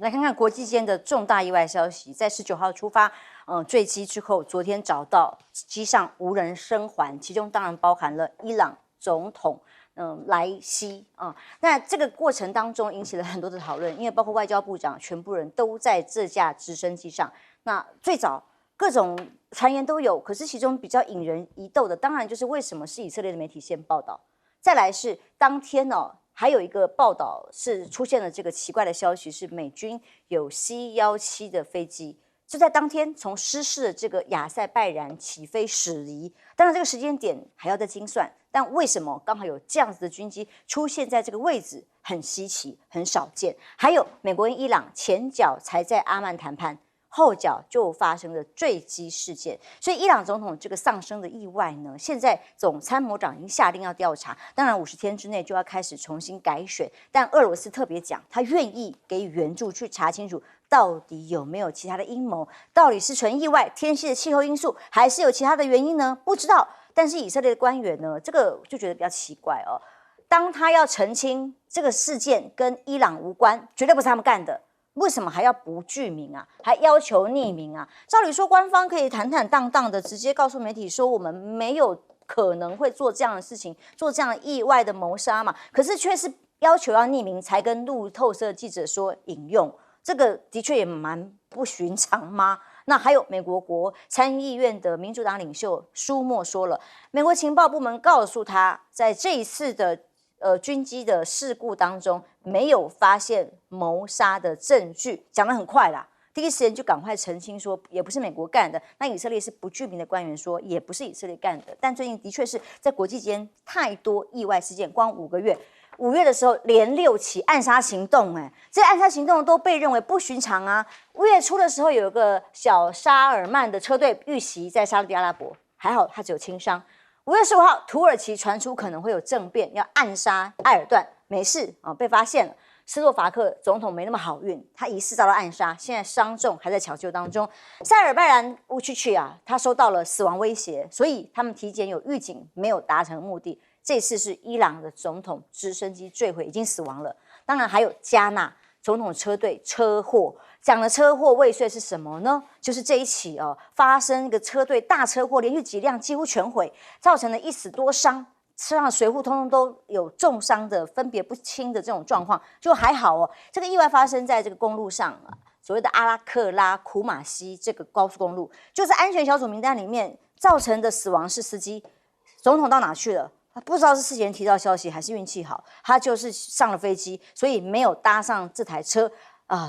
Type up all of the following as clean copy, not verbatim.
来看看国际间的重大意外消息，在19号出发，坠机之后，昨天找到机上无人生还，其中当然包含了伊朗总统莱西啊。那这个过程当中引起了很多的讨论，因为包括外交部长全部人都在这架直升机上。那最早各种传言都有，可是其中比较引人疑窦的，当然就是为什么是以色列的媒体先报道，再来是当天还有一个报道是出现了这个奇怪的消息，是美军有 C-17的飞机就在当天从失事的这个亚塞拜然起飞驶离。当然这个时间点还要再精算，但为什么刚好有这样子的军机出现在这个位置，很稀奇，很少见。还有美国跟伊朗前脚才在阿曼谈判，后脚就发生了坠机事件，所以伊朗总统这个丧生的意外呢，现在总参谋长已经下令要调查，当然50天之内就要开始重新改选，但俄罗斯特别讲，他愿意给予援助去查清楚到底有没有其他的阴谋，到底是纯意外、天气的气候因素，还是有其他的原因呢？不知道。但是以色列的官员呢，这个就觉得比较奇怪哦，当他要澄清这个事件跟伊朗无关，绝对不是他们干的。为什么还要不具名啊？还要求匿名啊？照理说，官方可以坦坦荡荡的直接告诉媒体说，我们没有可能会做这样的事情，做这样意外的谋杀嘛。可是却是要求要匿名，才跟路透社记者说引用，这个的确也蛮不寻常吗？那还有美国国参议院的民主党领袖舒默说了，美国情报部门告诉他，在这一次的军机的事故当中，没有发现谋杀的证据，讲得很快啦，第一时间就赶快澄清说，也不是美国干的。那以色列是不具名的官员说，也不是以色列干的。但最近的确是在国际间太多意外事件，光5个月，5月的时候连6起暗杀行动，这暗杀行动都被认为不寻常啊。5月初的时候，有一个小沙尔曼的车队遇袭在沙特阿拉伯，还好他只有轻伤。5月15号，土耳其传出可能会有政变，要暗杀埃尔段，没事啊，被发现了。斯洛伐克总统没那么好运，他疑似遭到暗杀，现在伤重，还在抢救当中。塞尔拜然乌曲曲啊，他收到了死亡威胁，所以他们体检有预警，没有达成目的。这次是伊朗的总统直升机坠毁，已经死亡了。当然还有加纳总统车队车祸，讲的车祸未遂是什么呢？就是这一起发生一个车队大车祸，连续几辆几乎全毁，造成了1死多伤。车上的随扈通通都有重伤的，分别不清的这种状况，就还好哦。这个意外发生在这个公路上所谓的阿拉克拉库马西这个高速公路，就是安全小组名单里面造成的死亡是司机。总统到哪去了？不知道是事前提到消息还是运气好，他就是上了飞机，所以没有搭上这台车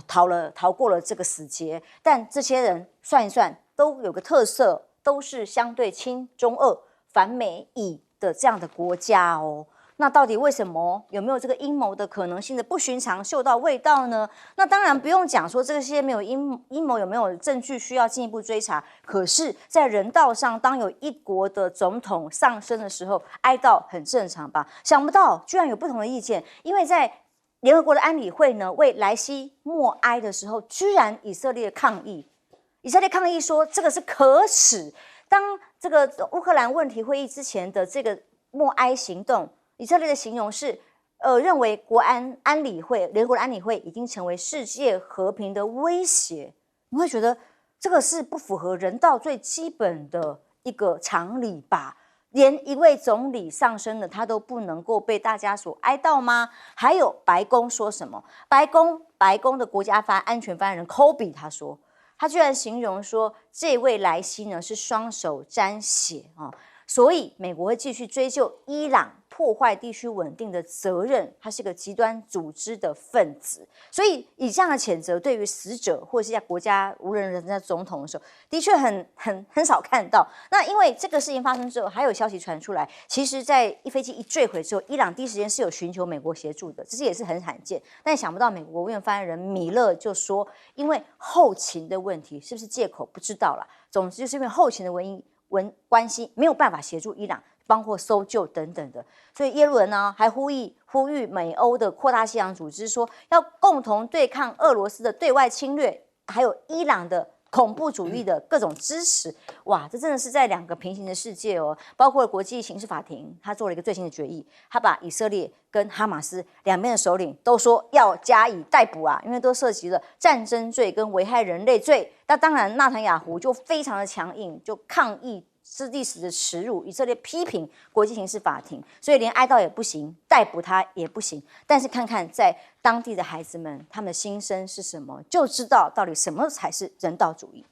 逃过了这个死劫。但这些人算一算，都有个特色，都是相对亲中俄、反美以的这样的国家哦。那到底为什么有没有这个阴谋的可能性的不寻常嗅到味道呢？那当然不用讲说这些没有阴谋有没有证据需要进一步追查。可是，在人道上，当有一国的总统丧生的时候，哀悼很正常吧？想不到居然有不同的意见，因为在联合国的安理会呢，为莱西默哀的时候，居然以色列抗议。以色列抗议说这个是可耻。当这个乌克兰问题会议之前的这个默哀行动，以色列的形容是，认为安理会联合国的安理会已经成为世界和平的威胁。你会觉得这个是不符合人道最基本的一个常理吧？连一位总理丧生了，他都不能够被大家所哀悼吗？还有白宫说什么？白宫的国家安全发言人科比他说，他居然形容说，这位莱西呢是双手沾血所以美国会继续追究伊朗破坏地区稳定的责任，他是个极端组织的分子。所以以这样的谴责，对于死者或者是在国家无人的总统的时候，的确很少看到。那因为这个事情发生之后，还有消息传出来，其实在飞机一坠毁之后，伊朗第一时间是有寻求美国协助的，这也是很罕见。但想不到美国国务院发言人米勒就说，因为后勤的问题，是不是借口不知道啦。总之就是因为后勤的关系没有办法协助伊朗，包括搜救等等的，所以耶伦呢还呼吁美欧的扩大西洋组织说，要共同对抗俄罗斯的对外侵略，还有伊朗的恐怖主义的各种支持。哇，这真的是在两个平行的世界哦。包括国际刑事法庭，他做了一个最新的决议，他把以色列跟哈马斯两边的首领都说要加以逮捕啊，因为都涉及了战争罪跟危害人类罪。那当然，纳坦雅胡就非常的强硬，就抗议是历史的耻辱。以色列批评国际刑事法庭，所以连哀悼也不行，逮捕他也不行。但是看看在当地的孩子们，他们的心声是什么，就知道到底什么才是人道主义。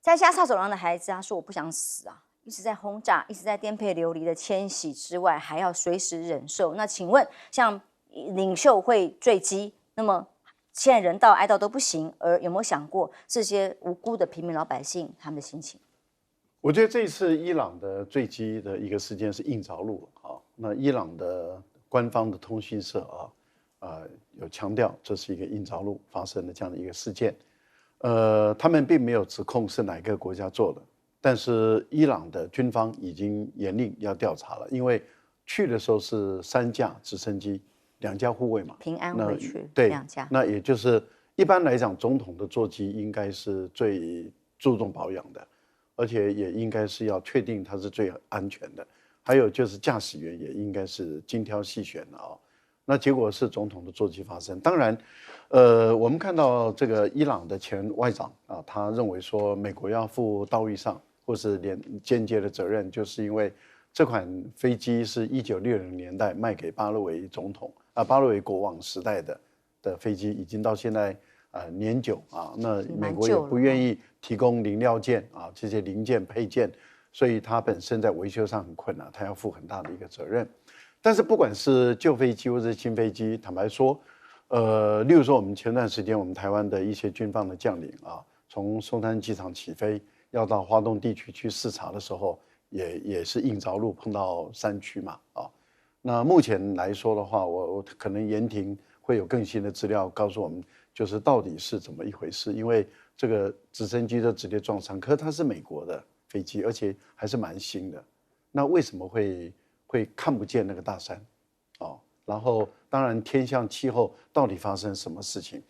在加沙走廊的孩子，他说：“我不想死啊，一直在轰炸，一直在颠沛流离的迁徙之外，还要随时忍受。那请问，像领袖会坠机，那么现在人道哀悼都不行，而有没有想过这些无辜的平民老百姓他们的心情？”我觉得这一次伊朗的坠机的一个事件是硬着陆啊。那伊朗的官方的通讯社有强调这是一个硬着陆发生的这样的一个事件。他们并没有指控是哪个国家做的，但是伊朗的军方已经严令要调查了，因为去的时候是3架直升机，2架护卫嘛，平安回去，对2架。那也就是一般来讲，总统的座机应该是最注重保养的，而且也应该是要确定它是最安全的。还有就是驾驶员也应该是精挑细选的啊。那结果是总统的座机发生。当然，我们看到这个伊朗的前外长啊，他认为说美国要负道义上或是间接的责任，就是因为这款飞机是1960年代卖给巴勒维总统巴勒维国王时代的飞机，已经到现在年久啊，那美国也不愿意提供零料件啊这些零件配件，所以它本身在维修上很困难，它要负很大的一个责任。但是不管是旧飞机或者新飞机，坦白说，例如说我们前段时间我们台湾的一些军方的将领啊，从松山机场起飞，要到花东地区去视察的时候，也是硬着陆碰到山区嘛啊。那目前来说的话，我可能严庭会有更新的资料告诉我们，就是到底是怎么一回事。因为这个直升机都直接撞上，可是它是美国的飞机，而且还是蛮新的，那为什么会看不见那个大山？然后当然天象气候到底发生什么事情？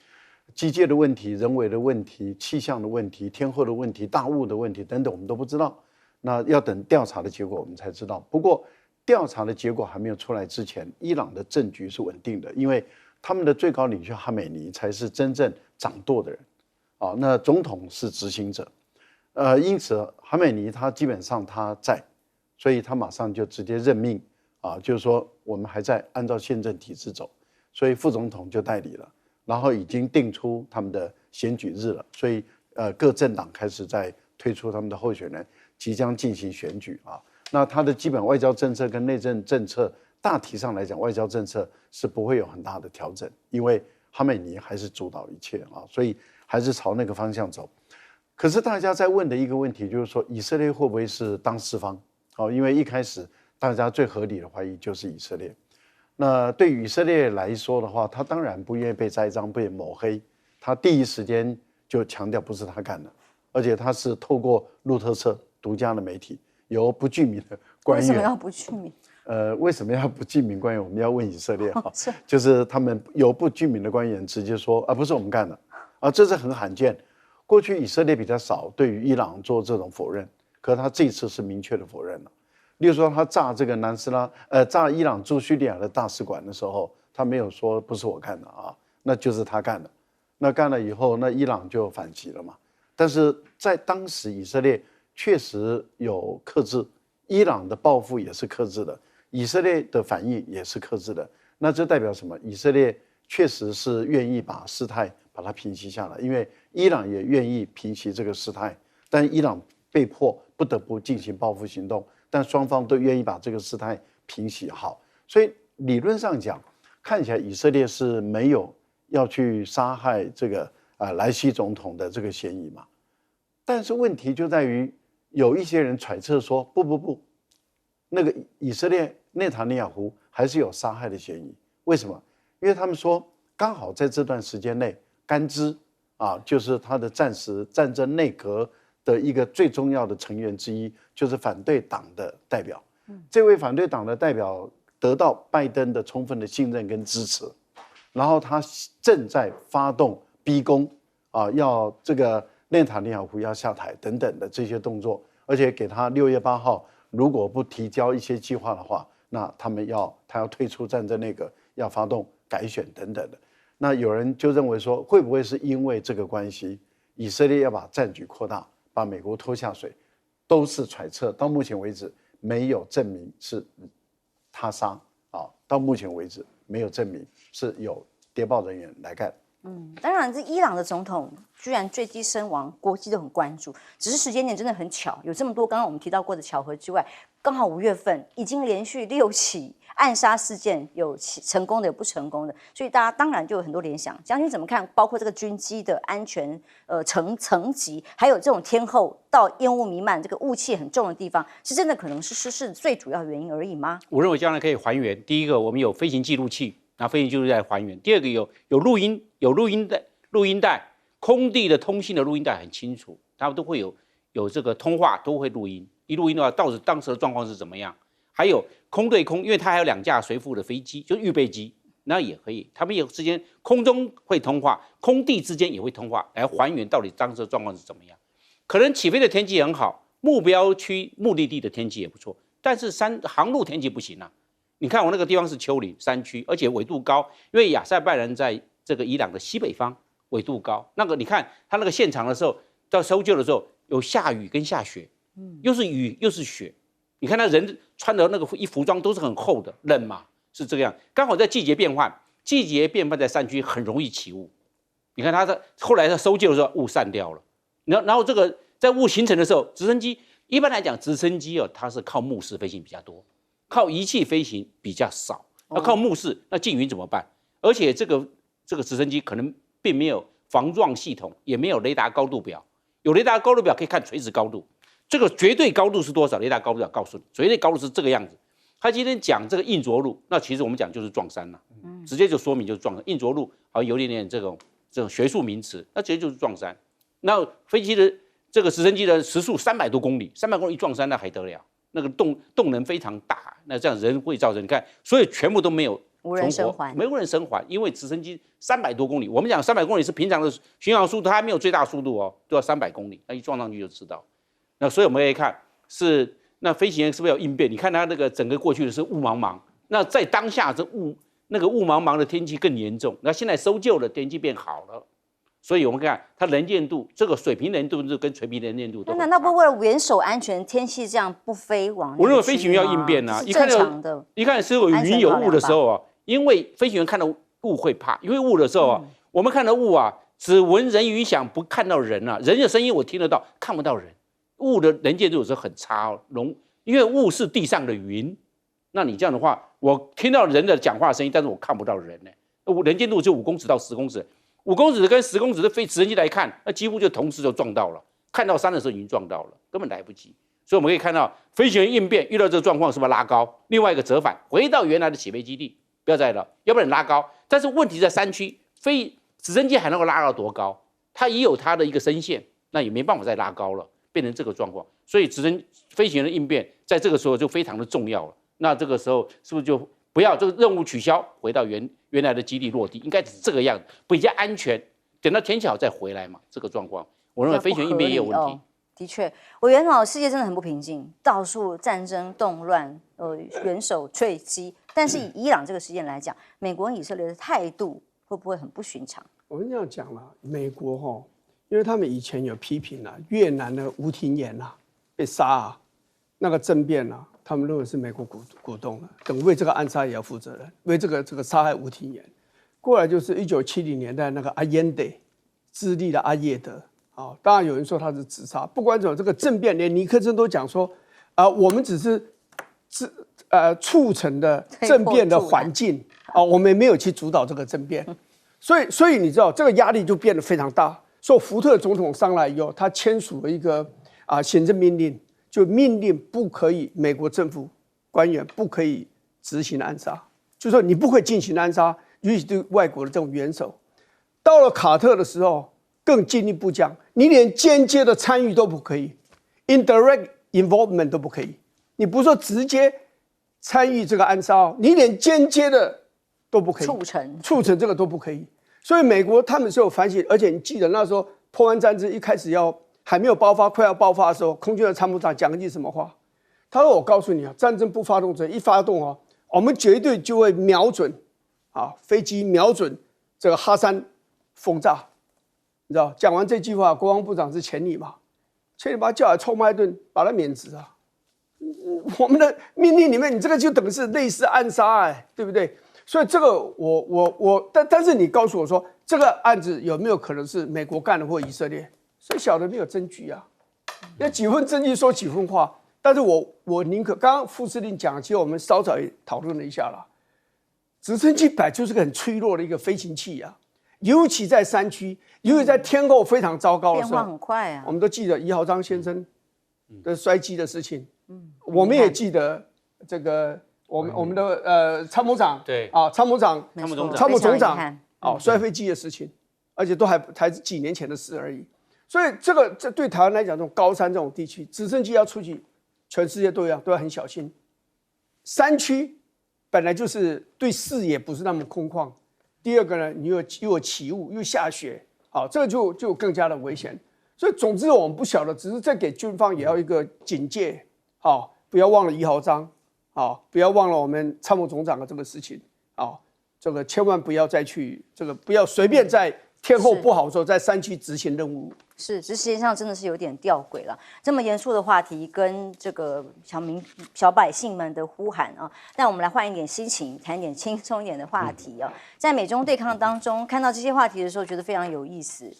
机械的问题、人为的问题、气象的问题、天候的问题、大雾的问题等等，我们都不知道。那要等调查的结果我们才知道。不过调查的结果还没有出来之前，伊朗的政局是稳定的，因为他们的最高领袖哈美尼才是真正掌舵的人那总统是执行者。因此哈美尼他基本上他在，所以他马上就直接任命就是说我们还在按照宪政体制走，所以副总统就代理了，然后已经定出他们的选举日了，所以各政党开始在推出他们的候选人，即将进行选举那他的基本外交政策跟内政政策大体上来讲，外交政策是不会有很大的调整，因为哈美尼还是主导一切所以还是朝那个方向走。可是大家在问的一个问题就是说，以色列会不会是当事方？因为一开始大家最合理的怀疑就是以色列。那对于以色列来说的话，他当然不愿意被栽赃、被抹黑，他第一时间就强调不是他干的，而且他是透过路透社独家的媒体，由不具名的官员。为什么要不具名？为什么要不具名官员？我们要问以色列就是他们由不具名的官员直接说不是我们干的这是很罕见。过去以色列比较少对于伊朗做这种否认，可是他这次是明确的否认了。例如说他炸这个炸伊朗驻叙利亚的大使馆的时候，他没有说不是我干的那就是他干的。那干了以后，那伊朗就反击了嘛。但是在当时以色列确实有克制，伊朗的报复也是克制的，以色列的反应也是克制的。那这代表什么？以色列确实是愿意把事态把它平息下来，因为伊朗也愿意平息这个事态，但伊朗被迫不得不进行报复行动，但双方都愿意把这个事态平息好。所以理论上讲，看起来以色列是没有要去杀害这个莱西总统的这个嫌疑嘛。但是问题就在于，有一些人揣测说，不，那个以色列内塔尼亚胡还是有杀害的嫌疑。为什么？因为他们说，刚好在这段时间内，甘孜就是他的战争内阁的一个最重要的成员之一，就是反对党的代表。这位反对党的代表得到拜登的充分的信任跟支持，然后他正在发动逼宫要这个内塔尼亚胡要下台等等的这些动作，而且给他6月8号如果不提交一些计划的话，那他要退出战争内阁，要发动改选等等的。那有人就认为说，会不会是因为这个关系，以色列要把战局扩大，把美国拖下水，都是揣测。到目前为止没有证明是他杀到目前为止没有证明是有谍报人员来干。当然，这伊朗的总统居然坠机身亡，国际都很关注。只是时间点真的很巧，有这么多刚刚我们提到过的巧合之外，刚好5月份已经连续6起暗杀事件，有成功的，有不成功的，所以大家当然就有很多联想。将军怎么看？包括这个军机的安全层级，还有这种天后到烟雾弥漫、这个雾气很重的地方，是真的可能是失事最主要原因而已吗？我认为将来可以还原。第一个，我们有飞行记录器。拿飞行记录带还原。第二个有录音带，空地的通信的录音带很清楚，他们都会有这个通话都会录音。一录音的话，到底当时的状况是怎么样？还有空对空，因为它还有2架随附的飞机，就是预备机，那也可以，他们有之间空中会通话，空地之间也会通话，来还原到底当时的状况是怎么样。可能起飞的天气很好，目标区目的地的天气也不错，但是航路天气不行啊。你看我那个地方是丘陵山区，而且纬度高，因为亚塞拜然在这个伊朗的西北方，纬度高。那个你看他那个现场的时候，到搜救的时候有下雨跟下雪，又是雨又是雪。你看他人穿的那个服装都是很厚的，冷嘛，是这个样。刚好在季节变换在山区很容易起雾。你看他后来他搜救的时候雾散掉了，然后这个在雾形成的时候，直升机一般来讲直升机它是靠目视飞行比较多。靠仪器飞行比较少，要靠目视，那进云怎么办？而且这个直升机可能并没有防撞系统，也没有雷达高度表。有雷达高度表可以看垂直高度，这个绝对高度是多少？雷达高度表告诉你，绝对高度是这个样子。他今天讲这个硬着陆，那其实我们讲就是撞山了，直接就说明就是撞山。硬着陆好像有点这种学术名词，那直接就是撞山。那飞机的这个直升机的时速300多公里，300公里一撞山那还得了？那个动能非常大，那这样人会造成你看，所以全部都没有无人生还，没有人生还，因为直升机300多公里，我们讲300公里是平常的巡航速度，它还没有最大速度都要300公里，那一撞上去就知道。那所以我们可以看是那飞行员是不是有应变？你看他那个整个过去的是雾茫茫，那在当下那个雾茫茫的天气更严重，那现在搜救的天气变好了。所以我们看它能见度，这个水平能见度跟垂直能见度都很差。那难道不为了元首安全，天气这样不飞往？我认为飞行员要应变啊！一看是有云有雾的时候因为飞行员看到雾会怕，因为雾的时候我们看到雾只闻人语响，不看到人人的声音我听得到，看不到人。雾的能见度有时候很差因为雾是地上的云，那你这样的话，我听到人的讲话声音，但是我看不到人呢。能见度就5公尺到10公尺。5公尺跟10公尺的飞直升机来看，那几乎就同时就撞到了。看到山的时候已经撞到了，根本来不及。所以我们可以看到，飞行员应变遇到这个状况是不是拉高？另外一个折返，回到原来的起飞基地，不要再了，要不然拉高。但是问题在山区，直升机还能够拉到多高？它也有它的一个升限，那也没办法再拉高了，变成这个状况。所以飞行员的应变在这个时候就非常的重要了。那这个时候是不是就不要这个任务取消，回到原来的基地落地，应该是这个样子，比较安全。等到天气好再回来嘛，这个状况，我认为飞行员应变也有问题。的确，委员世界真的很不平静，到处战争动乱，元首坠机。但是以伊朗这个事件来讲，美国跟以色列的态度会不会很不寻常？我们这样讲了，美国因为他们以前有批评越南的吴廷琰被杀那个政变他们认为是美国鼓动的，等为这个暗杀也要负责任，为这个杀害吴廷琰。过来就是1970年代那个阿耶德，智利的阿耶德当然有人说他是自杀。不管怎么，这个政变连尼克森都讲说我们只是促成的政变的环境我们没有去主导这个政变。所以你知道这个压力就变得非常大。所以福特总统上来以后，他签署了一个行政命令，就命令不可以美国政府官员不可以执行暗杀，就说你不可以进行暗杀，尤其对外国的这种元首。到了卡特的时候，更进一步讲，你连间接的参与都不可以 ，indirect involvement 都不可以。你不是说直接参与这个暗杀你连间接的都不可以，促成这个都不可以。所以美国他们是有反省，而且你记得那时候波湾战争一开始还没有爆发，快要爆发的时候，空军的参谋长讲一句什么话？他说：“我告诉你啊，战争不发动者一发动哦，我们绝对就会瞄准飞机瞄准这个哈山轰炸。”你知道，讲完这句话，国防部长是钱理嘛？钱理把他叫来臭骂一顿，把他免职啊。我们的命令里面，你这个就等于是类似暗杀，对不对？所以这个但是你告诉我说，这个案子有没有可能是美国干的或以色列？谁晓得没有证据啊？有几分证据说几分话。但是我宁可刚刚副司令讲，其实我们稍早也讨论了一下了。直升机本来就是个很脆弱的一个飞行器啊，尤其在山区，尤其在天候非常糟糕的时候，变化很快啊。我们都记得宜豪章先生的摔机的事情，我们也记得这个我们的参谋长参谋总长摔飞机的事情，而且都还是几年前的事而已。所以这对台湾来讲，这种高山这种地区，直升机要出去，全世界都要很小心。山区本来就是对视野不是那么空旷，第二个呢，你又有起雾，又下雪，这个就更加的危险。所以总之我们不晓得，只是再给军方也要一个警戒，不要忘了宜豪章，不要忘了我们参谋总长的这个事情，这个千万不要再去不要随便在天候不好的时候在山区执行任务。是，这世界上真的是有点吊诡了。这么严肃的话题跟这个小百姓们的呼喊啊，但我们来换一点心情，谈一点轻松一点的话题啊。在美中对抗当中，看到这些话题的时候，觉得非常有意思。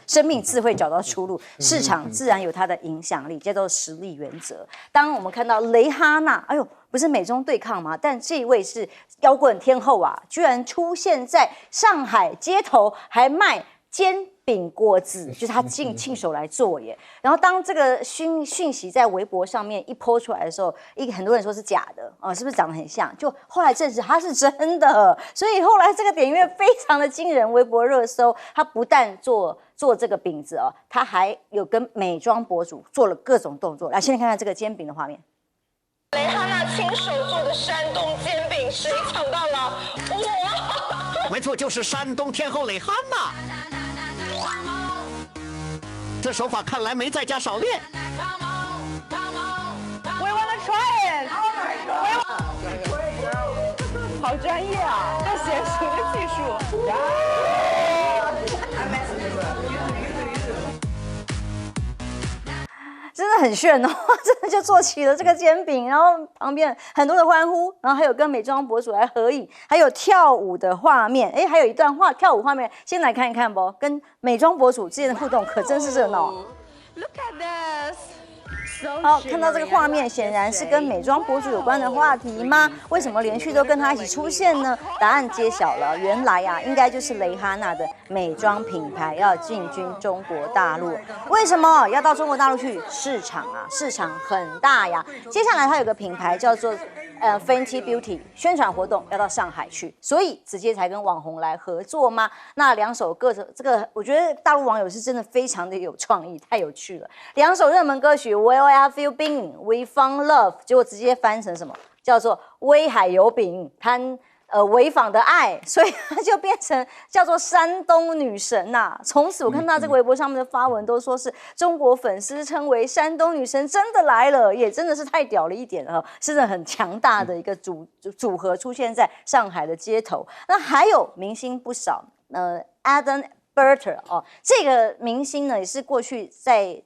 生命自会找到出路，市场自然有它的影响力，叫做实力原则。当我们看到蕾哈娜，哎呦，不是美中对抗吗？但这一位是摇滚天后啊，居然出现在上海街头，还卖煎饼果子，就是他亲手来做耶。然后当这个讯息在微博上面一播出来的时候，很多人说是假的是不是长得很像？就后来证实它是真的，所以后来这个点阅非常的惊人，微博热搜。他不但做这个饼子他还有跟美妆博主做了各种动作。来，先看看这个煎饼的画面。蕾哈娜亲手做的山东煎饼，谁抢到了？我，没错，就是山东天后蕾哈娜。这手法看来没在家少练。We wanna try it. Oh my god. 好专业啊！要娴熟的技术。真的很炫哦，真的就做起了这个煎饼，然后旁边很多的欢呼，然后还有跟美妆博主来合影，还有跳舞的画面，还有一段跳舞画面，先来看一看不？跟美妆博主之间的互动可真是热闹。Look at this. 好，看到这个画面，显然是跟美妆博主有关的话题吗？为什么连续都跟他一起出现呢？答案揭晓了，原来应该就是蕾哈娜的美妆品牌要进军中国大陆。为什么要到中国大陆去？市场很大呀。接下来它有个品牌叫做Fenty Beauty， 宣传活动要到上海去，所以直接才跟网红来合作吗？那两首歌这个，我觉得大陆网友是真的非常的有创意，太有趣了。两首热门歌曲 Where Have You Been, We Found Love， 结果直接翻成什么？叫做威海油饼摊潍坊的爱，所以它就变成叫做山东女神呐。从此我看到这个微博上面的发文都说是中国粉丝称为山东女神真的来了，也真的是太屌了一点了，是很强大的一个组合出现在上海的街头。那还有明星不少，Adam Berter 这个明星呢也是过去在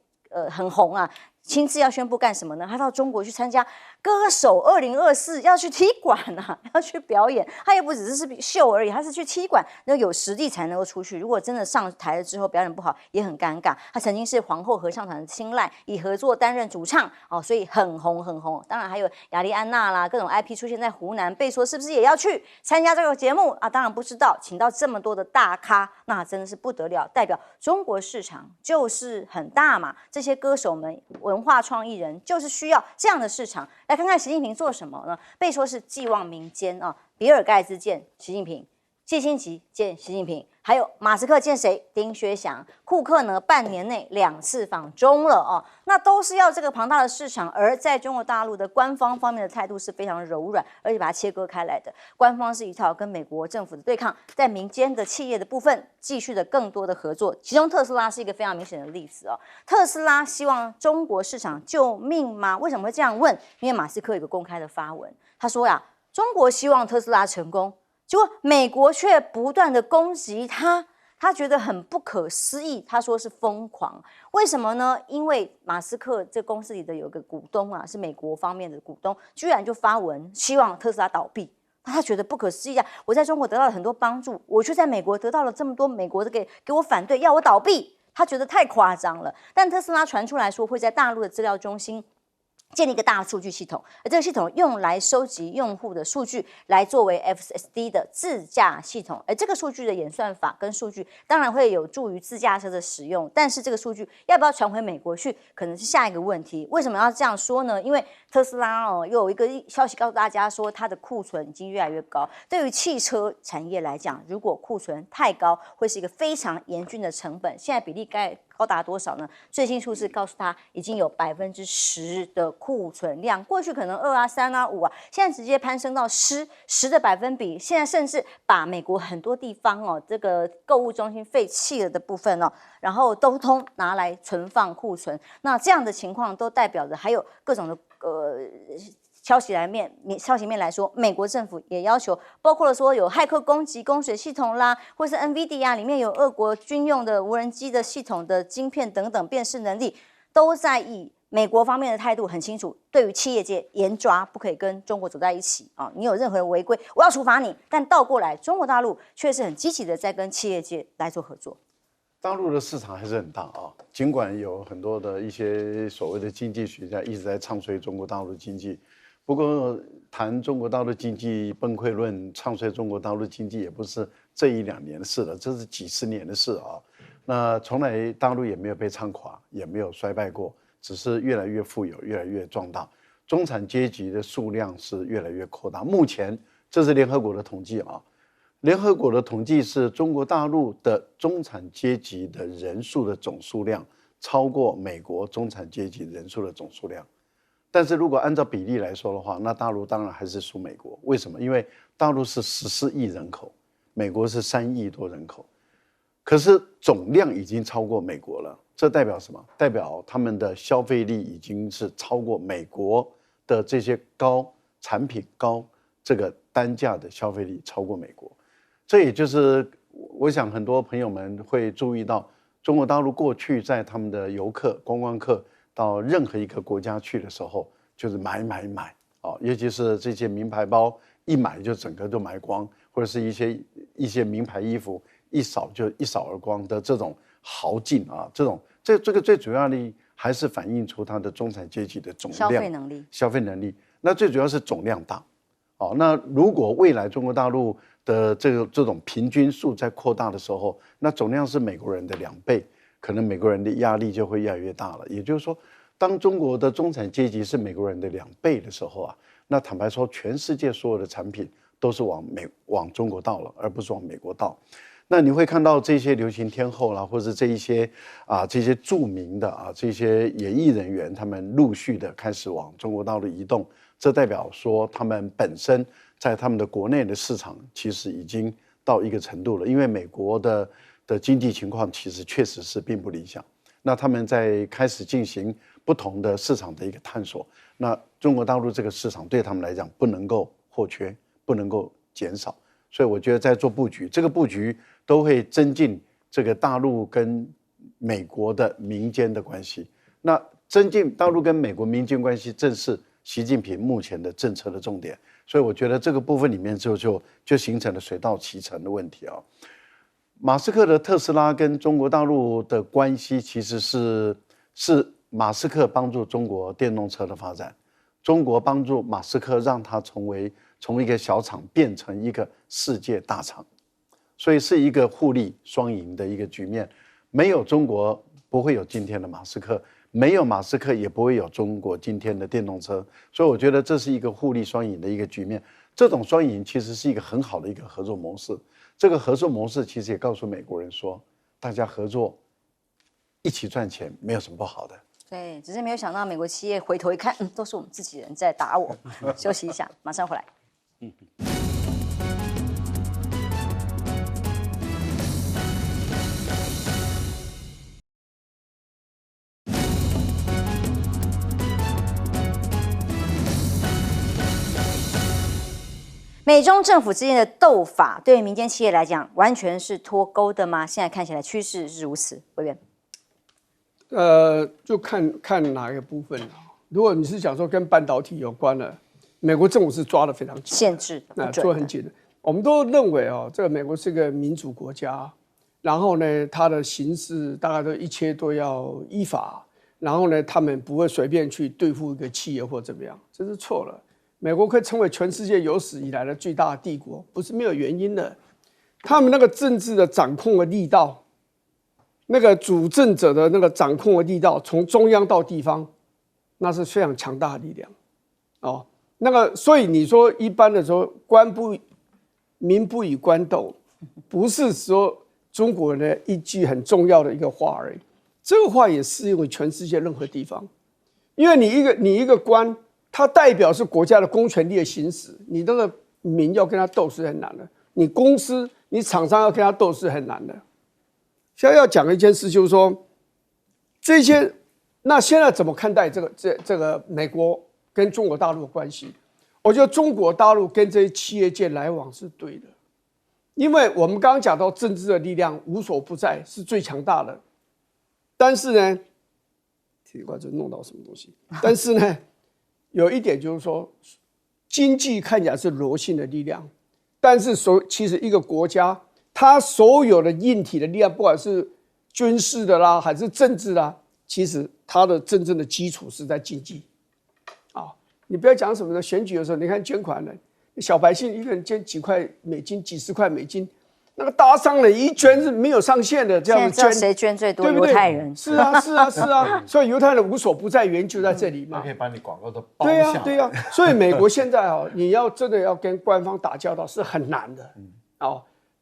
很红啊。亲自要宣布干什么呢？他到中国去参加歌手2024，要去踢馆啊，要去表演。他也不只是秀而已，他是去踢馆，那有实力才能够出去。如果真的上台了之后表演不好，也很尴尬。他曾经是皇后合唱团的青睐，以合作担任主唱哦，所以很红很红。当然还有亚丽安娜啦，各种 IP 出现在湖南，被说是不是也要去参加这个节目啊？当然不知道，请到这么多的大咖，那真的是不得了，代表中国市场就是很大嘛。这些歌手们、文化创意人就是需要这样的市场。来看看习近平做什么呢？被说是寄望民间啊，比尔盖茨见习近平，季辛吉见习近平，还有马斯克见谁？丁薛祥。库克呢，半年内2次访中了哦，那都是要这个庞大的市场。而在中国大陆的官方方面的态度是非常柔软，而且把它切割开来的。官方是一套跟美国政府的对抗，在民间的企业的部分继续的更多的合作，其中特斯拉是一个非常明显的例子哦。特斯拉希望中国市场救命吗？为什么会这样问？因为马斯克有个公开的发文，他说呀，中国希望特斯拉成功。结果美国却不断的攻击他，他觉得很不可思议，他说是疯狂。为什么呢？因为马斯克这公司里的有个股东啊，是美国方面的股东，居然就发文希望特斯拉倒闭。他觉得不可思议啊！我在中国得到了很多帮助，我却在美国得到了这么多美国的给我反对，要我倒闭，他觉得太夸张了。但特斯拉传出来说会在大陆的资料中心建立一个大数据系统，而这个系统用来收集用户的数据，来作为 FSD 的自驾系统。而这个数据的演算法跟数据，当然会有助于自驾车的使用。但是这个数据要不要传回美国去，可能是下一个问题。为什么要这样说呢？因为特斯拉又有一个消息告诉大家说，它的库存已经越来越高。对于汽车产业来讲，如果库存太高，会是一个非常严峻的成本。现在比例高达多少呢？最新数字告诉他，已经有10%的库存量，过去可能2啊、3啊、5啊，现在直接攀升到10的百分比。现在甚至把美国很多地方这个购物中心废弃了的部分然后都通拿来存放库存。那这样的情况都代表着还有各种的消息面来说，美国政府也要求，包括了说有骇客攻击供水系统啦，或是 NVIDIA 里面有俄国军用的无人机的系统的晶片等等辨识能力，都在意。美国方面的态度很清楚，对于企业界严抓，不可以跟中国走在一起啊！你有任何的违规，我要处罚你。但倒过来，中国大陆却是很积极的在跟企业界来做合作。大陆的市场还是很大啊，尽管有很多的一些所谓的经济学家一直在唱衰中国大陆经济。不过，谈中国大陆经济崩溃论、唱衰中国大陆经济，也不是这1-2年的事了，这是几十年的事啊。那从来大陆也没有被唱垮，也没有衰败过，只是越来越富有，越来越壮大，中产阶级的数量是越来越扩大。目前这是联合国的统计啊，联合国的统计是中国大陆的中产阶级的人数的总数量超过美国中产阶级人数的总数量。但是如果按照比例来说的话，那大陆当然还是输美国。为什么？因为大陆是14亿人口，美国是3亿多人口，可是总量已经超过美国了。这代表什么？代表他们的消费力已经是超过美国的这些产品高这个单价的消费力超过美国。这也就是我想很多朋友们会注意到，中国大陆过去在他们的游客、观光客到任何一个国家去的时候，就是买尤其是这些名牌包，一买就整个都买光，或者是一些名牌衣服，一扫而光的这种豪劲啊，这个最主要的还是反映出它的中产阶级的总量消费能力。那最主要是总量大。那如果未来中国大陆的这种平均数在扩大的时候，那总量是美国人的2倍。可能美国人的压力就会越来越大了。也就是说，当中国的中产阶级是美国人的2倍的时候啊，那坦白说，全世界所有的产品都是往中国倒了，而不是往美国倒。那你会看到这些流行天后啦，或者这些著名的这些演艺人员，他们陆续的开始往中国大陆移动，这代表说他们本身在他们的国内的市场其实已经到一个程度了，因为美国的经济情况其实确实是并不理想。那他们在开始进行不同的市场的一个探索。那中国大陆这个市场对他们来讲不能够或缺，不能够减少。所以我觉得在做布局，这个布局都会增进这个大陆跟美国的民间的关系。那增进大陆跟美国民间关系，正是习近平目前的政策的重点。所以我觉得这个部分里面就形成了水到渠成的问题啊。马斯克的特斯拉跟中国大陆的关系，其实是马斯克帮助中国电动车的发展，中国帮助马斯克让他从一个小厂变成一个世界大厂，所以是一个互利双赢的一个局面。没有中国，不会有今天的马斯克。没有马斯克，也不会有中国今天的电动车，所以我觉得这是一个互利双赢的一个局面。这种双赢其实是一个很好的一个合作模式。这个合作模式其实也告诉美国人说，大家合作一起赚钱没有什么不好的。对，只是没有想到美国企业回头一看，都是我们自己人在打我。休息一下，马上回来。美中政府之间的斗法，对于民间企业来讲，完全是脱钩的吗？现在看起来趋势是如此。委员，就看哪一个部分了。如果你是讲说跟半导体有关的，美国政府是抓得非常紧，限制做很紧的。我们都认为这个美国是个民主国家，然后呢，它的形势大概都一切都要依法，然后呢，他们不会随便去对付一个企业或怎么样，这是错了。美国可以成为全世界有史以来的最大的帝国，不是没有原因的。他们那个政治的掌控的力道，那个主政者的那个掌控的力道，从中央到地方，那是非常强大的力量。哦，那个，所以你说一般的说，民不与官斗，不是说中国人的一句很重要的一个话而已。这个话也适用于全世界任何地方，因为你一个官。它代表是国家的公权力的行使，你那个民要跟他斗是很难的，你公司、你厂商要跟他斗是很难的。现在要讲一件事，就是说这些，那现在怎么看待这个美国跟中国大陆的关系？我觉得中国大陆跟这些企业界来往是对的，因为我们刚刚讲到政治的力量无所不在，是最强大的。但是呢，奇怪，这弄到什么东西？但是呢。有一点就是说，经济看起来是柔性的力量，但是其实一个国家，它所有的硬体的力量，不管是军事的啦，还是政治啦，其实它的真正的基础是在经济。啊，你不要讲什么的选举的时候，你看捐款的小百姓一个人捐几块美金、几十块美金。那个大商人一捐是没有上限的，这样子捐，谁捐最多？对不对？犹太人。是啊，所以犹太人无所不在，原因就在这里嘛。可以把你广告都包下来。对啊。所以美国现在你要真的要跟官方打交道是很难的。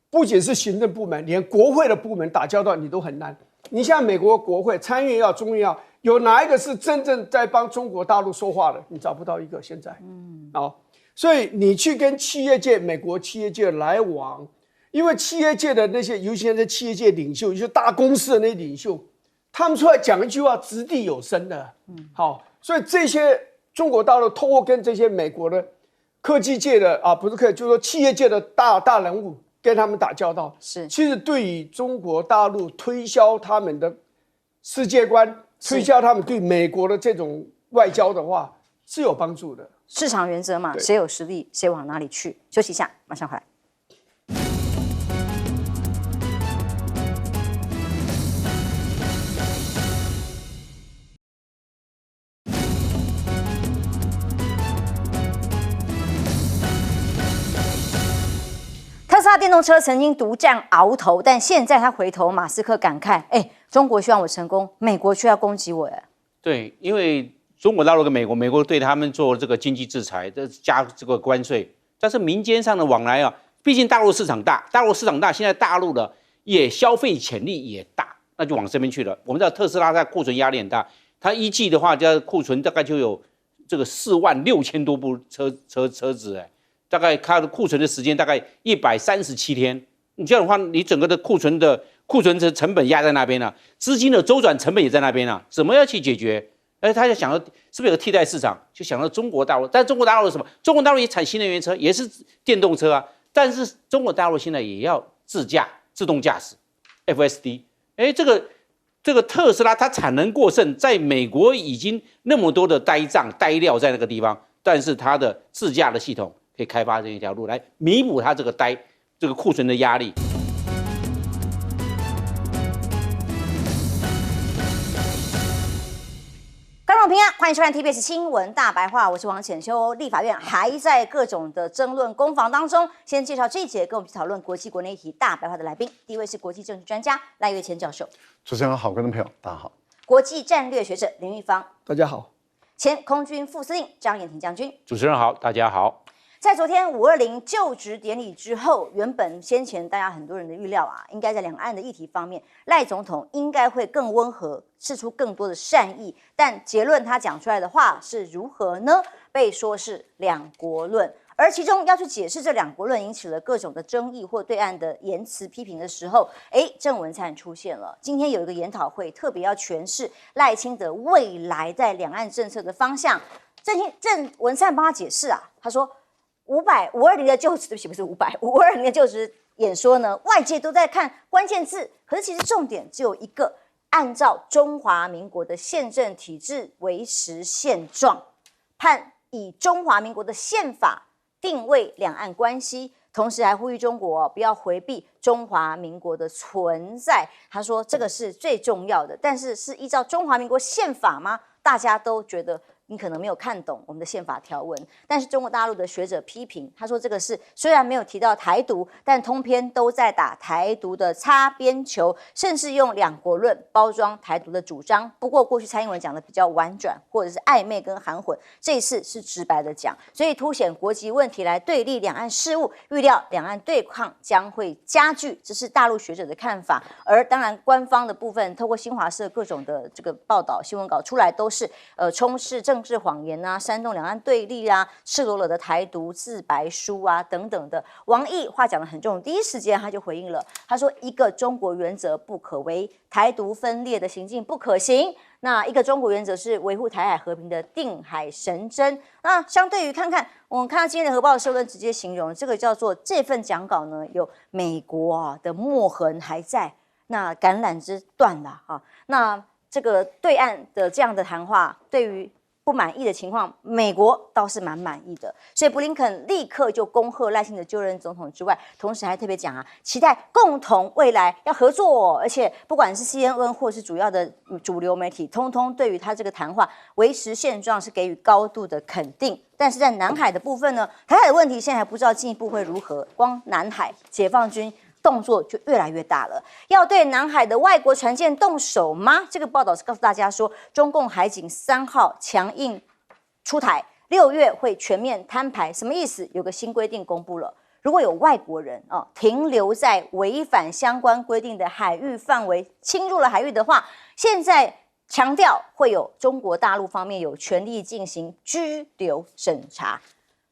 不仅是行政部门，连国会的部门打交道你都很难。你像美国国会参议院、众议院，有哪一个是真正在帮中国大陆说话的？你找不到一个现在。所以你去跟企业界、美国企业界来往。因为企业界的那些，尤其是企业界领袖，就是大公司的那些领袖，他们出来讲一句话，掷地有声的。好，所以这些中国大陆透过跟这些美国的科技界的不是就是说企业界的大人物跟他们打交道，是其实对于中国大陆推销他们的世界观，推销他们对美国的这种外交的话，是有帮助的。市场原则嘛，谁有实力，谁往哪里去。休息一下，马上回来。特斯拉电动车曾经独占鳌头，但现在他回头，马斯克感慨：中国希望我成功，美国却要攻击我。对，因为中国大陆跟美国对他们做这个经济制裁，加这个关税，但是民间上的往来毕竟大陆市场大，现在大陆的也消费潜力也大，那就往这边去了。我们知道特斯拉它库存压力很大，它一季的话，这库存大概就有这个46000多部车子，大概它的库存的时间大概137天。你这样的话，你整个的库存成本压在那边了，资金的周转成本也在那边了，怎么要去解决？他就想到是不是有个替代市场，就想到中国大陆。但中国大陆是什么？中国大陆也产新能源车，也是电动车啊。但是中国大陆现在也要自动驾驶 FSD。这个这个特斯拉它产能过剩，在美国已经那么多的呆料在那个地方，但是它的自驾的系统可以开发这一条路来弥补它这个库存的压力。观众平安，欢迎收看 TBS 新闻大白话，我是王浅秋。立法院还在各种的争论攻防当中，先介绍这一节跟我们去讨论国际国内议题大白话的来宾。第一位是国际政治专家赖岳谦教授，主持人好，观众朋友大家好。国际战略学者林玉芳，大家好。前空军副司令张延廷将军，主持人好，大家好。在昨天520就职典礼之后，原本先前大家很多人的预料啊，应该在两岸的议题方面，赖总统应该会更温和，释出更多的善意。但结论他讲出来的话是如何呢？被说是两国论，而其中要去解释这两国论引起了各种的争议或对岸的言辞批评的时候，郑文灿出现了。今天有一个研讨会，特别要诠释赖清德未来在两岸政策的方向。郑文灿帮他解释啊，他说。520的就职，对不起，不是520的就职演说呢，外界都在看关键字，可是其实重点只有一个，按照中华民国的宪政体制维持现状，判以中华民国的宪法定位两岸关系，同时还呼吁中国不要回避中华民国的存在。他说这个是最重要的，但是是依照中华民国宪法吗？大家都觉得你可能没有看懂我们的宪法条文，但是中国大陆的学者批评，他说这个是虽然没有提到台独，但通篇都在打台独的擦边球，甚至用两国论包装台独的主张。不过过去蔡英文讲的比较婉转，或者是暧昧跟含混，这一次是直白的讲，所以凸显国际问题来对立两岸事务，预料两岸对抗将会加剧，这是大陆学者的看法。而当然官方的部分，透过新华社各种的这个报道新闻稿出来，都是充斥政治谎言啊，煽动两岸对立啊，赤裸裸的台独自白书啊等等的。王毅话讲得很重，第一时间他就回应了，他说一个中国原则不可为，台独分裂的行径不可行。那一个中国原则是维护台海和平的定海神针。那相对于我们看到今天联合报的社论直接形容这个叫做这份讲稿呢，有美国的墨痕还在，那橄榄枝断了啊。那这个对岸的这样的谈话，对于不满意的情况，美国倒是蛮满意的，所以布林肯立刻就恭贺赖清德就任总统之外，同时还特别讲啊，期待共同未来要合作，而且不管是 CNN 或是主要的主流媒体，通通对于他这个谈话维持现状是给予高度的肯定。但是在南海的部分呢，台海的问题现在还不知道进一步会如何，光南海解放军动作就越来越大了，要对南海的外国船舰动手吗？这个报道是告诉大家说，中共海警3号强硬出台，6月会全面摊牌，什么意思？有个新规定公布了，如果有外国人停留在违反相关规定的海域范围，侵入了海域的话，现在强调会有中国大陆方面有权利进行居留审查。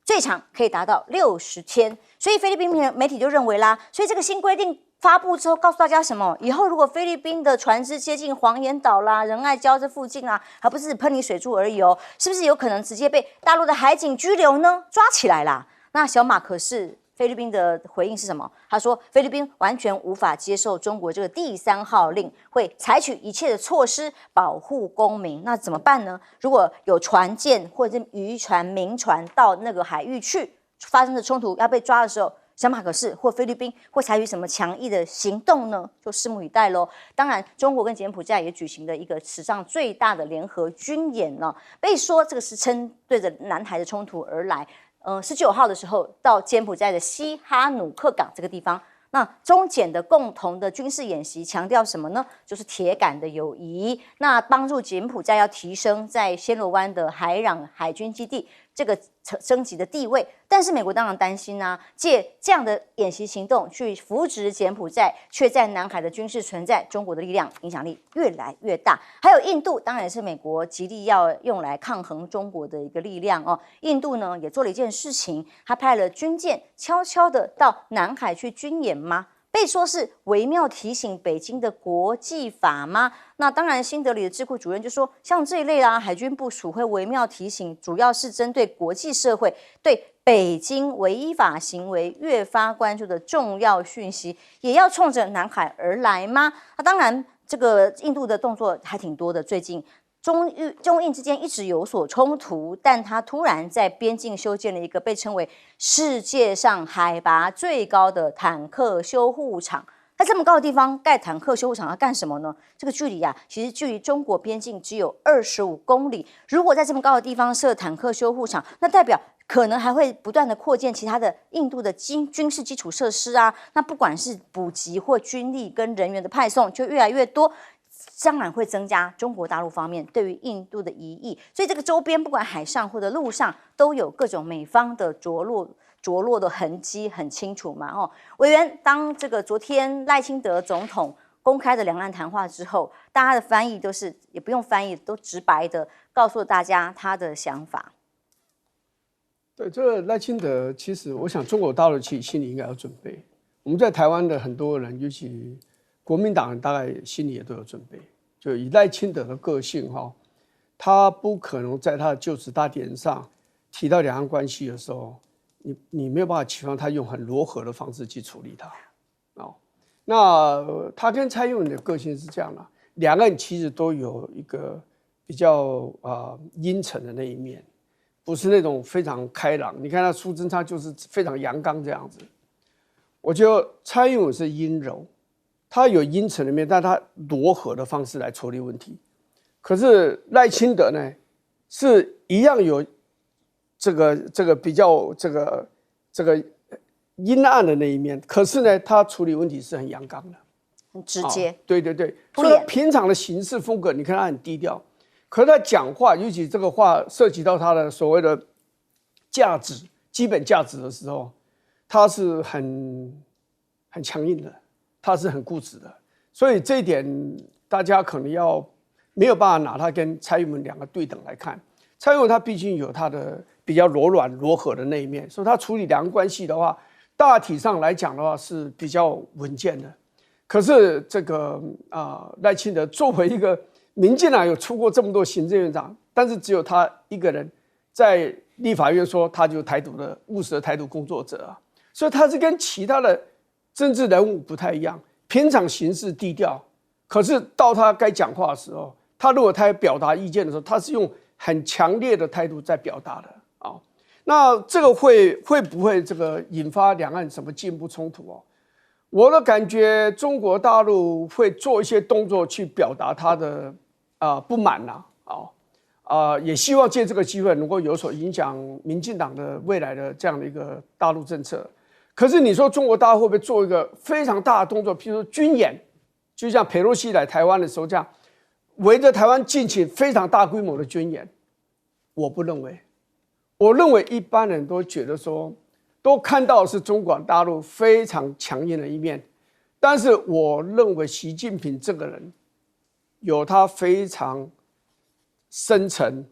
最长可以达到60天，所以菲律宾媒体就认为啦，所以这个新规定发布之后，告诉大家什么？以后如果菲律宾的船只接近黄岩岛啦、仁爱礁这附近啊，还不是喷你水柱而已哦，是不是有可能直接被大陆的海警拘留呢？抓起来啦！那小马可是菲律宾的回应是什么？他说菲律宾完全无法接受中国这个第3号令，会采取一切的措施保护公民。那怎么办呢？如果有船舰或者是渔船、民船到那个海域去发生的冲突要被抓的时候，小马可是或菲律宾会采取什么强硬的行动呢？就拭目以待咯。当然，中国跟柬埔寨也举行了一个史上最大的联合军演呢，被说这个是针对着南海的冲突而来。19号的时候到柬埔寨的西哈努克港这个地方，那中柬的共同的军事演习强调什么呢？就是铁杆的友谊，那帮助柬埔寨要提升在暹罗湾的海壤海军基地这个升级的地位。但是美国当然担心啊，借这样的演习行动去扶植柬埔寨，却在南海的军事存在，中国的力量影响力越来越大。还有印度，当然是美国极力要用来抗衡中国的一个力量哦。印度呢也做了一件事情，他派了军舰悄悄的到南海去军演吗？被说是微妙提醒北京的国际法吗？那当然，新德里的智库主任就说，像这一类海军部署会微妙提醒，主要是针对国际社会对北京违法行为越发关注的重要讯息，也要冲着南海而来吗？那当然，这个印度的动作还挺多的，最近。中印之间一直有所冲突，但它突然在边境修建了一个被称为世界上海拔最高的坦克修护厂。在这么高的地方盖坦克修护厂要干什么呢？这个距离啊，其实距离中国边境只有25公里。如果在这么高的地方设坦克修护厂，那代表可能还会不断的扩建其他的印度的军事基础设施啊。那不管是补给或军力跟人员的派送，就越来越多。当然会增加中国大陆方面对于印度的疑义，所以这个周边不管海上或者陆上都有各种美方的着落的痕迹很清楚嘛。委员，当这个昨天赖清德总统公开的两岸谈话之后，大家的翻译都是也不用翻译，都直白的告诉大家他的想法。对，这个赖清德，其实我想中国大陆其实心里应该有准备。我们在台湾的很多人，尤其国民党人大概心里也都有准备，就以赖清德的个性他不可能在他的就职大典上提到两岸关系的时候，你没有办法期望他用很柔和的方式去处理它。那他跟蔡英文的个性是这样的，两岸其实都有一个比较阴沉的那一面，不是那种非常开朗。你看他苏贞昌就是非常阳刚这样子，我觉得蔡英文是阴柔。他有阴沉的面，但他柔和的方式来处理问题。可是赖清德呢，是一样有这个比较这个阴暗的那一面。可是呢，他处理问题是很阳刚的，很直接。对对对，所以平常的行事风格，你看他很低调，可是他讲话，尤其这个话涉及到他的所谓的价值、基本价值的时候，他是很强硬的。他是很固执的，所以这一点大家可能要没有办法拿他跟蔡英文两个对等来看。蔡英文他毕竟有他的比较柔软柔和的那一面，所以他处理两岸关系的话，大体上来讲的话是比较稳健的。可是这个赖清德作为一个民进党有出过这么多行政院长，但是只有他一个人在立法院说他就台独的务实的台独工作者啊，所以他是跟其他的政治人物不太一样，平常行事低调，可是到他该讲话的时候，他如果他表达意见的时候，他是用很强烈的态度在表达的啊。那这个会不会这个引发两岸什么进一步冲突？我的感觉，中国大陆会做一些动作去表达他的不满也希望借这个机会能够有所影响民进党的未来的这样的一个大陆政策。可是你说中国大陆会不会做一个非常大的动作，譬如说军演，就像裴洛西来台湾的时候这样，围着台湾进行非常大规模的军演？我不认为，我认为一般人都觉得说，都看到的是中国大陆非常强硬的一面，但是我认为习近平这个人有他非常深沉、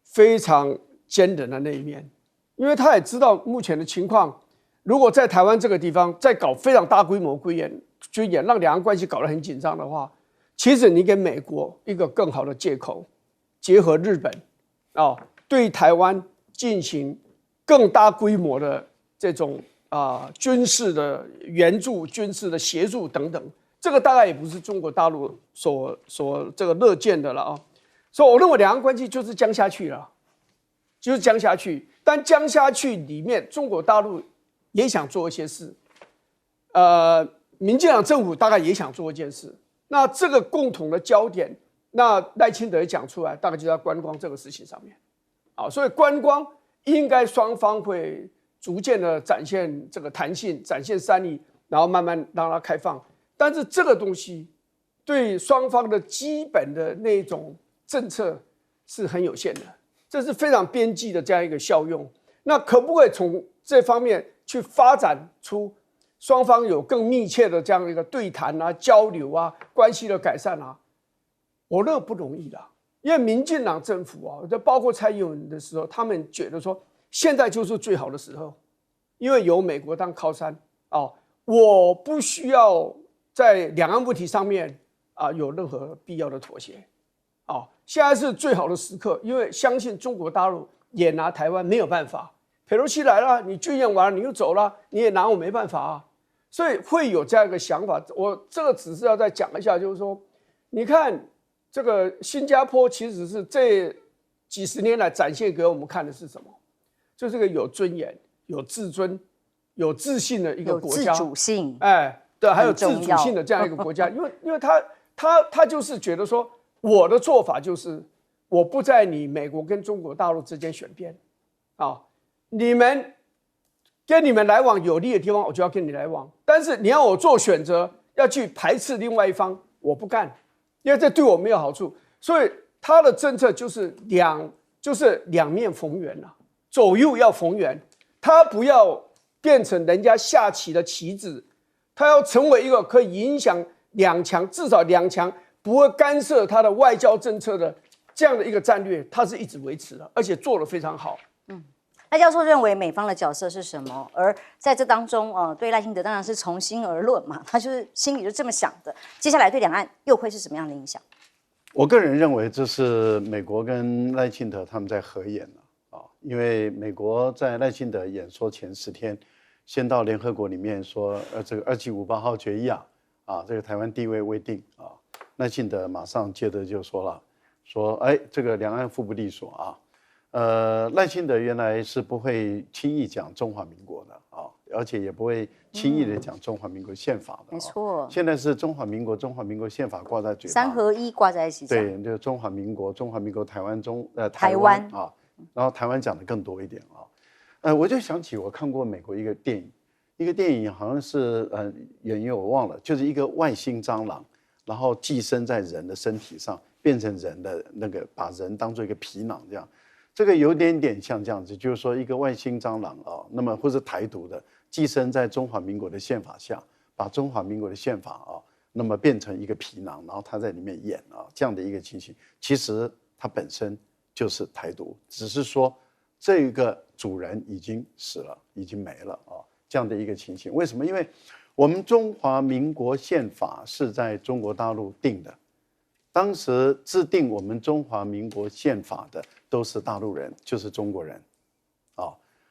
非常坚韧的那一面，因为他也知道目前的情况。如果在台湾这个地方再搞非常大规模军演，让两岸关系搞得很紧张的话，其实你给美国一个更好的借口，结合日本对台湾进行更大规模的这种军事的援助、军事的协助等等，这个大概也不是中国大陆所这个乐见的了所以我认为两岸关系就是僵下去了，就是僵下去。但僵下去里面，中国大陆也想做一些事，民进党政府大概也想做一件事。那这个共同的焦点，那赖清德也讲出来，大概就在观光这个事情上面，所以观光应该双方会逐渐的展现这个弹性，展现善意，然后慢慢让它开放。但是这个东西对双方的基本的那种政策是很有限的，这是非常边际的这样一个效用。那可不可以从这方面去发展出双方有更密切的这样一个对谈交流关系的改善我认为不容易的，因为民进党政府就包括蔡英文的时候，他们觉得说现在就是最好的时候，因为有美国当靠山我不需要在两岸问题上面有任何必要的妥协现在是最好的时刻，因为相信中国大陆也拿台湾没有办法。裴洛西来了，你军演完了你又走了，你也拿我没办法所以会有这样一个想法。我这个只是要再讲一下，就是说你看这个新加坡其实是这几十年来展现给我们看的是什么？就是个有尊严、有自尊、有自信的一个国家，有自主性，哎，对，还有自主性的这样一个国家，因为他就是觉得说，我的做法就是我不在你美国跟中国大陆之间选边，啊，你们跟你们来往有利的地方，我就要跟你来往，但是你要我做选择，要去排斥另外一方，我不干，因为这对我没有好处，所以他的政策就是两面逢源啊，左右要逢源，他不要变成人家下棋的棋子，他要成为一个可以影响两强，至少两强不会干涉他的外交政策的这样的一个战略，他是一直维持的，而且做得非常好。赖教授认为美方的角色是什么？而在这当中，对赖清德当然是从心而论嘛，他就是心里就这么想的。接下来对两岸又会是什么样的影响？我个人认为这是美国跟赖清德他们在合演了啊，因为美国在赖清德演说前10天，先到联合国里面说，这个2758号决议啊，这个台湾地位未定啊，赖清德马上接着就说了，说哎，这个两岸互不隶属啊。赖清德原来是不会轻易讲中华民国的啊，而且也不会轻易的讲中华民国宪法的。没错，现在是中华民国宪法挂在嘴巴， 3合1挂在一起讲。对，就是中华民国台湾台湾啊，然后台湾讲的更多一点啊。我就想起我看过美国一个电影好像是演员我忘了，就是一个外星蟑螂，然后寄生在人的身体上，变成人的那个，把人当做一个皮囊这样。这个有点像这样子，就是说一个外星蟑螂啊，那么或是台独的寄生在中华民国的宪法下，把中华民国的宪法啊，那么变成一个皮囊，然后他在里面演啊，这样的一个情形，其实它本身就是台独，只是说这个主人已经死了，已经没了啊，这样的一个情形。为什么？因为我们中华民国宪法是在中国大陆定的。当时制定我们中华民国宪法的都是大陆人，就是中国人，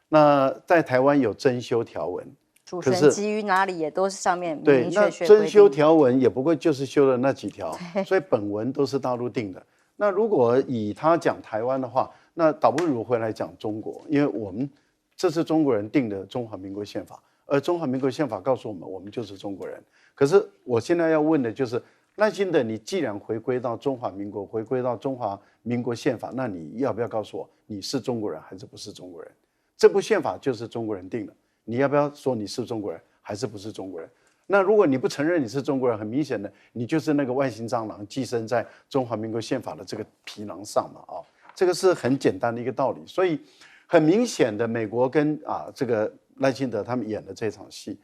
那在台湾有增修条文，主权基于哪里也都是上面明确那增修条文也不过就是修了那几条，所以本文都是大陆定的。那如果以他讲台湾的话，那倒不如回来讲中国，因为我们这是中国人定的中华民国宪法，而中华民国宪法告诉我们，我们就是中国人。可是我现在要问的就是，赖清德，你既然回归到中华民国，回归到中华民国宪法，那你要不要告诉我你是中国人还是不是中国人？这部宪法就是中国人定的，你要不要说你是中国人还是不是中国人？那如果你不承认你是中国人，很明显的，你就是那个外星蟑螂寄生在中华民国宪法的这个皮囊上嘛啊，这个是很简单的一个道理。所以很明显的，美国跟这个赖清德他们演的这场戏，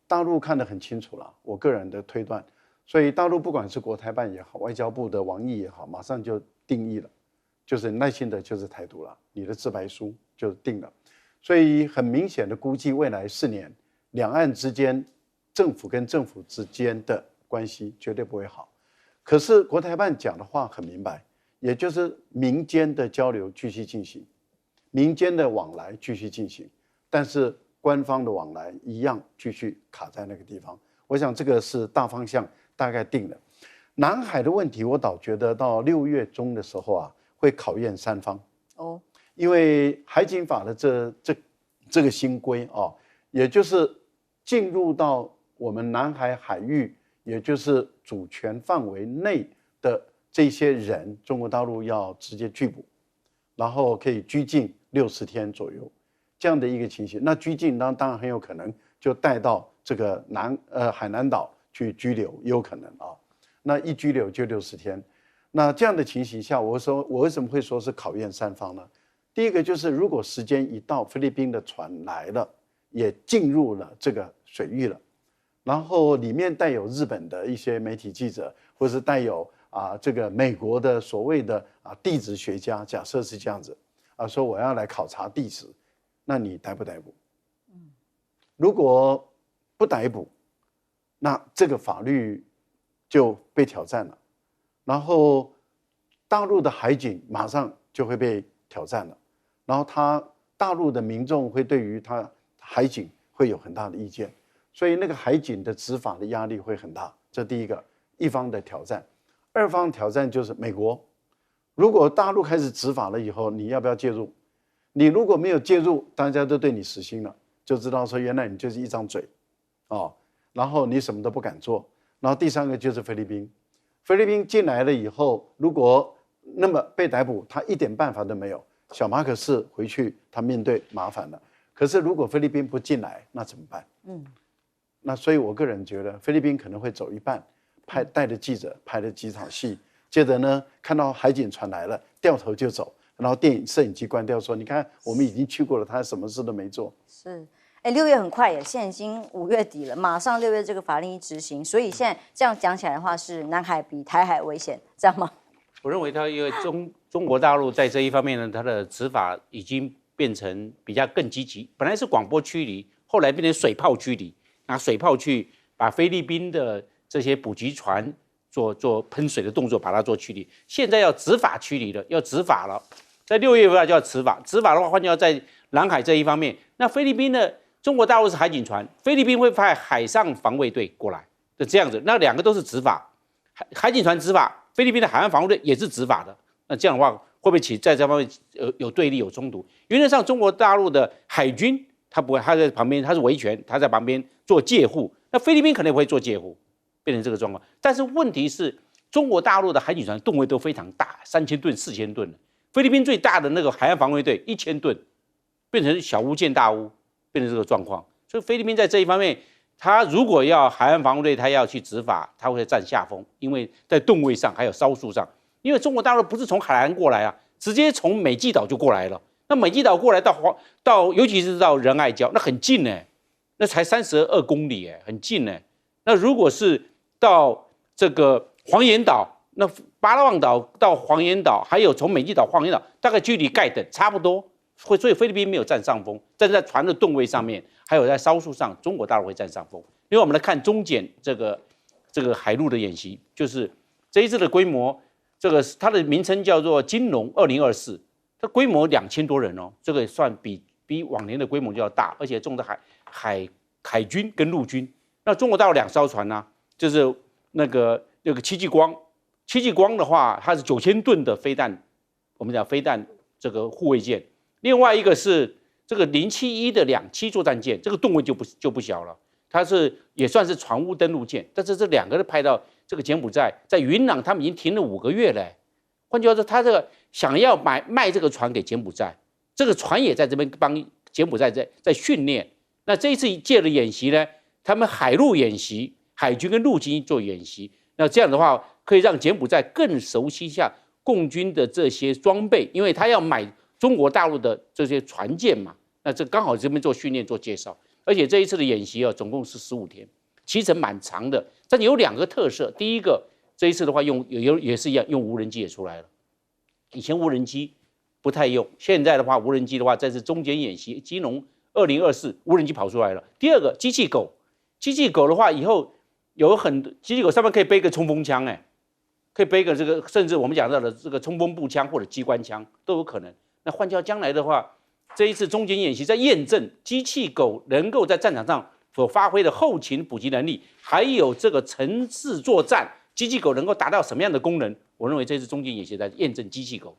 大陆看得很清楚了，我个人的推断。所以大陆不管是国台办也好，外交部的王毅也好，马上就定义了，就是赖清德就是台独了，你的自白书就定了。所以很明显的估计，未来4年两岸之间政府跟政府之间的关系绝对不会好。可是国台办讲的话很明白，也就是民间的交流继续进行，民间的往来继续进行，但是官方的往来一样继续卡在那个地方。我想这个是大方向大概定了。南海的问题，我倒觉得到6月中的时候会考验3方哦，因为海警法的这个新规也就是进入到我们南海海域，也就是主权范围内的这些人，中国大陆要直接拘捕，然后可以拘禁60天左右，这样的一个情形。那拘禁当然很有可能就带到这个海南岛去拘留，也有可能那一拘留就60天。那这样的情形下，我为什么会说是考验3方呢？第一个就是如果时间一到，菲律宾的船来了，也进入了这个水域了，然后里面带有日本的一些媒体记者，或是带有这个美国的所谓的地质学家，假设是这样子说我要来考察地质，那你逮不逮捕？如果不逮捕，那这个法律就被挑战了，然后大陆的海警马上就会被挑战了，然后大陆的民众会对于他海警会有很大的意见，所以那个海警的执法的压力会很大，这第一个。一方的挑战，二方挑战就是美国。如果大陆开始执法了以后，你要不要介入？你如果没有介入，大家都对你死心了，就知道说原来你就是一张嘴，哦，然后你什么都不敢做。然后第三个就是菲律宾，菲律宾进来了以后，如果那么被逮捕，他一点办法都没有。小马可仕回去，他面对麻烦了。可是如果菲律宾不进来，那怎么办？那所以我个人觉得菲律宾可能会走一半，带着记者拍了几场戏，接着呢看到海警船来了，掉头就走，然后摄影机关掉说：“你看，我们已经去过了，他什么事都没做。”是。6月很快耶，现在已经5月底了，马上6月这个法令一执行，所以现在这样讲起来的话，是南海比台海危险，这样吗？我认为它因为中国大陆在这一方面呢，它的执法已经变成比较更积极，本来是广播驱离，后来变成水炮驱离，拿水炮去把菲律宾的这些捕鱼船做喷水的动作，把它做驱离。现在要执法驱离了，要执法了，在6月份就要执法。执法的话，换句话在南海这一方面，那菲律宾呢？中国大陆是海警船，菲律宾会派海上防卫队过来，就这样子。那两个都是执法，海警船执法，菲律宾的海岸防卫队也是执法的。那这样的话，会不会在这方面有对立、有冲突？原则上，中国大陆的海军他不会，他在旁边，他是维权，他在旁边做戒护。那菲律宾可能也会做戒护，变成这个状况。但是问题是，中国大陆的海警船吨位都非常大，3000吨、4000吨的。菲律宾最大的那个海岸防卫队1000吨，变成小巫见大巫。变成这个状况，所以菲律宾在这一方面，他如果要海岸防卫队，他要去执法，他会占下风，因为在吨位上还有艘数上，因为中国大陆不是从海岸过来啊，直接从美济岛就过来了。那美济岛过来到，尤其是到仁爱礁，那很近呢，那才32公里哎，很近呢。那如果是到这个黄岩岛，那巴拉望岛到黄岩岛，还有从美济岛黄岩岛，大概距离盖等差不多。所以菲律宾没有占上风，但是在船的吨位上面，还有在艘数上，中国大陆会占上风。另外，我们来看中检这个海陆的演习，就是这一次的规模，它的名称叫做金龙2024，它规模2000多人哦，这个算比往年的规模就要大，而且重的海军跟陆军。那中国大陆2艘船呢，就是那个戚继光的话，它是9000吨的飞弹，我们讲飞弹这个护卫舰。另外一个是这个071的2栖作战舰，这个吨位就不小了，它也算是船坞登陆舰，但是这2个都派到这个柬埔寨，在云朗他们已经停了5个月了。换句话说，他这个想要卖这个船给柬埔寨，这个船也在这边帮柬埔寨在训练。那这一次借了演习呢，他们海陆演习，海军跟陆军做演习，那这样的话可以让柬埔寨更熟悉一下共军的这些装备，因为他要买中国大陆的这些船舰嘛，那这刚好这边做训练做介绍，而且这一次的演习总共是15天，期程蛮长的，但有2个特色。第一个，这一次的话也是一样，用无人机也出来了。以前无人机不太用，现在的话无人机的话，这次中检演习金龙2024无人机跑出来了。第二个，机器狗的话，以后有很多机器狗上面可以背个冲锋枪，可以背个这个，甚至我们讲到的这个冲锋步枪或者机关枪都有可能。那换句话，将来的话，这一次中检演习在验证机器狗能够在战场上所发挥的后勤补给能力，还有这个城市作战，机器狗能够达到什么样的功能？我认为这次中检演习在验证机器狗